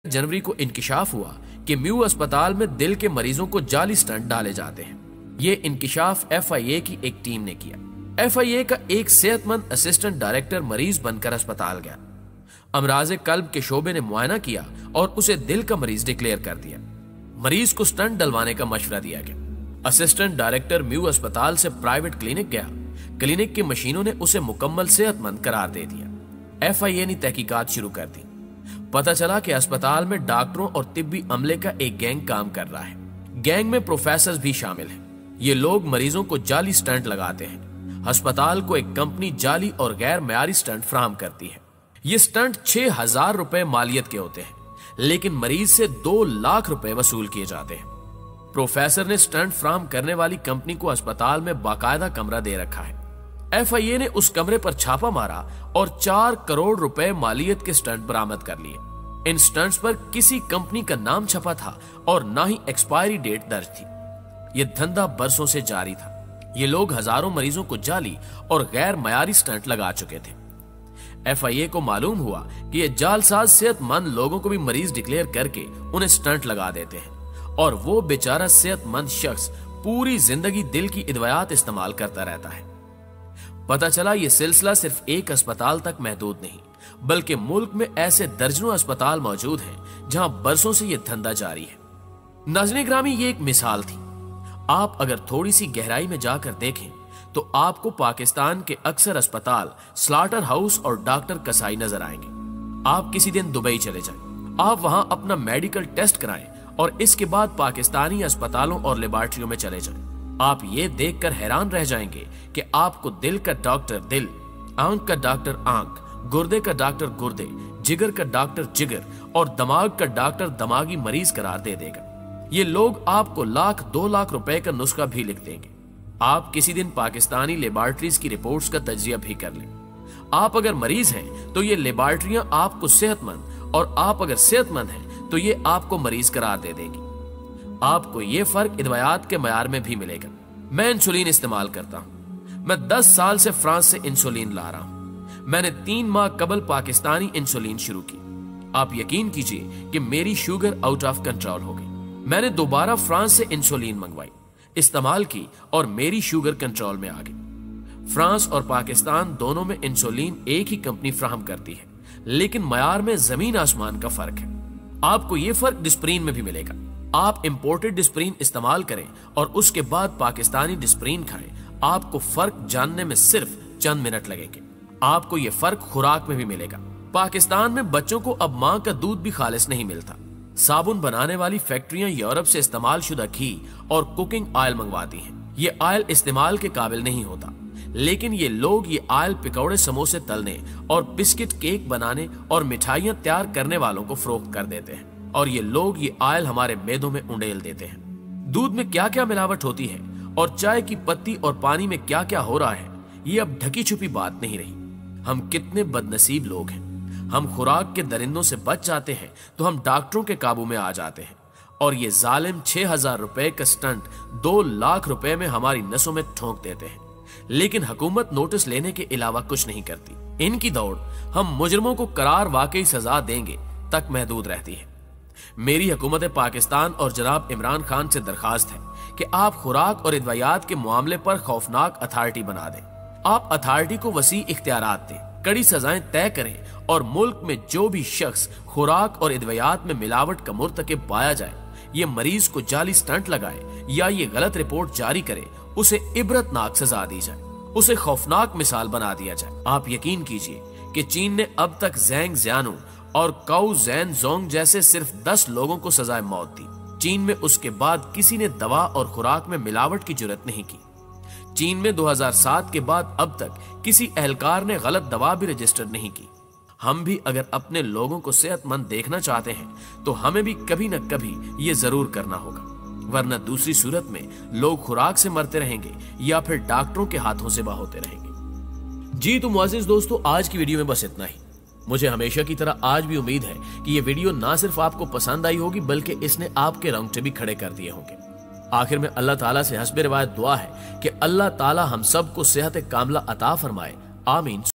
जनवरी को इंकिशाफ हुआ कि म्यू अस्पताल में दिल के मरीजों को जाली स्टंट डाले जाते हैं। ये इंकिशाफ FIA की एक टीम ने किया। FIA का एक सेहतमंद असिस्टेंट डायरेक्टर मरीज बनकर अस्पताल गया। अमराज कल्ब के शोबे ने मुआयना किया और उसे दिल का मरीज डिक्लेयर कर दिया। मरीज को स्टंट डलवाने का मशवरा दिया गया। असिस्टेंट डायरेक्टर म्यू अस्पताल से प्राइवेट क्लिनिक गया। क्लिनिक की मशीनों ने उसे मुकम्मल सेहतमंद करार दे दिया। FIA ने तहकीकात शुरू कर दी। पता चला कि अस्पताल में डॉक्टरों और तिब्बी अमले का एक गैंग काम कर रहा है। गैंग में प्रोफेसर भी शामिल हैं। ये लोग मरीजों को जाली स्टंट लगाते हैं। अस्पताल को एक कंपनी जाली और गैर मयारी स्टंट फराहम करती है। ये स्टंट 6,000 रुपए मालियत के होते हैं, लेकिन मरीज से 2 लाख रुपए वसूल किए जाते हैं। प्रोफेसर ने स्टंट फराहम करने वाली कंपनी को अस्पताल में बाकायदा कमरा दे रखा है। FIA ने उस कमरे पर छापा मारा और 4 करोड़ रुपए मालियत के स्टंट बरामद कर लिए। इन स्टंट्स पर किसी कंपनी का नाम छपा था और ना ही एक्सपायरी डेट दर्ज थी। यह धंधा बरसों से जारी था। ये लोग हजारों मरीजों को जाली और गैर मयारी स्टंट लगा चुके थे। FIA को मालूम हुआ कि ये जालसाज सेहतमंद लोगों को भी मरीज डिक्लेयर करके उन्हें स्टंट लगा देते हैं और वो बेचारा सेहतमंद शख्स पूरी जिंदगी दिल की अदवियात इस्तेमाल करता रहता है। पता चला ये सिलसिला सिर्फ एक अस्पताल तक महदूद नहीं, बल्कि मुल्क में ऐसे दर्जनों अस्पताल मौजूद हैं जहां बरसों से यह धंधा जारी है। नाज़रीन ग्रामी, ये एक मिसाल थी। आप अगर थोड़ी सी गहराई में जाकर देखें तो आपको पाकिस्तान के अक्सर अस्पताल स्लाटर हाउस और डॉक्टर कसाई नजर आएंगे। आप किसी दिन दुबई चले जाएं, आप वहां अपना मेडिकल टेस्ट कराएं और इसके बाद पाकिस्तानी अस्पतालों और लेबॉर्ट्रियों में चले जाएं। आप ये देखकर हैरान रह जाएंगे कि आपको दिल का डॉक्टर दिल, आंख का डॉक्टर आंख, गुर्दे का डॉक्टर गुर्दे, जिगर का डॉक्टर जिगर और दिमाग का डॉक्टर दिमागी मरीज करार दे देगा। ये लोग आपको 1-2 लाख रुपए का नुस्खा भी लिख देंगे। आप किसी दिन पाकिस्तानी लेबॉर्ट्रीज की रिपोर्ट्स का तजिया भी कर लें। आप अगर मरीज हैं तो ये लेबॉर्ट्रियां आपको सेहतमंद, और आप अगर सेहतमंद हैं तो ये आपको मरीज करार दे देगी। आपको ये फर्क अदवियात के मयार में भी मिलेगा। मैं इंसुलिन इस्तेमाल करता हूं। मैं 10 साल से फ्रांस से इंसुलिन ला रहा हूं। मैंने 3 माह कबल पाकिस्तानी इंसुलिन शुरू की। आप यकीन कीजिए कि मेरी शुगर आउट ऑफ कंट्रोल हो गई। मैंने दोबारा फ्रांस से इंसुलिन मंगवाई, इस्तेमाल की और मेरी शुगर कंट्रोल में आ गई। फ्रांस और पाकिस्तान दोनों में इंसुलिन एक ही कंपनी फ्राहम करती है, लेकिन मयार में जमीन आसमान का फर्क है। आपको यह फर्क डिस्प्रीन में भी मिलेगा। आप इंपोर्टेड डिस्प्रीन इस्तेमाल करें और उसके बाद पाकिस्तानी डिस्प्रीन खाएं, आपको फर्क जानने में सिर्फ चंद मिनट लगेंगे। आपको यह फर्क खुराक में भी मिलेगा। पाकिस्तान में बच्चों को अब मां का दूध भी खालिस नहीं मिलता। साबुन बनाने वाली फैक्ट्रियां यूरोप से इस्तेमाल शुदा घी और कुकिंग ऑयल मंगवाती हैं। ये ऑयल इस्तेमाल के काबिल नहीं होता, लेकिन ये लोग ये ऑयल पकौड़े समोसे तलने और बिस्किट केक बनाने और मिठाइयां तैयार करने वालों को फरोख्त कर देते हैं, और ये लोग ये ऑयल हमारे मेदों में उंडेल देते हैं। दूध में क्या क्या मिलावट होती है और चाय की पत्ती और पानी में क्या क्या हो रहा है, ये अब ढकी छुपी बात नहीं रही। हम कितने बदनसीब लोग हैं। हम खुराक के दरिंदों से बच जाते हैं तो हम डॉक्टरों के काबू में आ जाते हैं, और ये जालिम 6,000 रुपए का स्टंट 2 लाख रुपए में हमारी नसों में ठोंक देते हैं। लेकिन हुकूमत नोटिस लेने के अलावा कुछ नहीं करती। इनकी दौड़ हम मुजरिमों को करार वाकई सजा देंगे तक महदूद रहती है। मेरी हुकूमत पाकिस्तान और जनाब इमरान खान से दरखास्त है कि आप खुराक और अदवियात के मामले पर खौफनाक अथॉरिटी बना दें। आप अथॉरिटी को वसी इख्तियारात दें, कड़ी सजाएं तय करें, और मुल्क में जो भी शख्स खुराक और अदवियात में मिलावट का मुर्तकिब पाया जाए, ये मरीज को जाली स्टंट लगाए या ये गलत रिपोर्ट जारी करे, उसे इबरतनाक सजा दी जाए, उसे खौफनाक मिसाल बना दिया जाए। आप यकीन कीजिए कि चीन ने अब तक ज़ैंग ज़ियानु और काउ ज़ैन जोंग जैसे सिर्फ 10 लोगों को सजाए मौत दी। चीन में उसके बाद किसी ने दवा और खुराक में मिलावट की जुर्रत नहीं की। चीन में 2007 के बाद अब तक किसी एहलकार ने गलत दवा भी रजिस्टर नहीं की। हम भी अगर अपने लोगों को सेहतमंद देखना चाहते हैं तो हमें भी कभी न कभी ये जरूर करना होगा, वरना दूसरी सूरत में लोग खुराक से मरते रहेंगे या फिर डॉक्टरों के हाथों से होते रहेंगे। जी तो मुअज़्ज़िज़ दोस्तों, आज की वीडियो में बस इतना ही। मुझे हमेशा की तरह आज भी उम्मीद है कि ये वीडियो ना सिर्फ आपको पसंद आई होगी, बल्कि इसने आपके रोंगटे भी खड़े कर दिए होंगे। आखिर में अल्लाह ताला से हस्बे रिवायत दुआ है कि अल्लाह ताला हम सबको सेहत कामिला अता फरमाए। आमीन।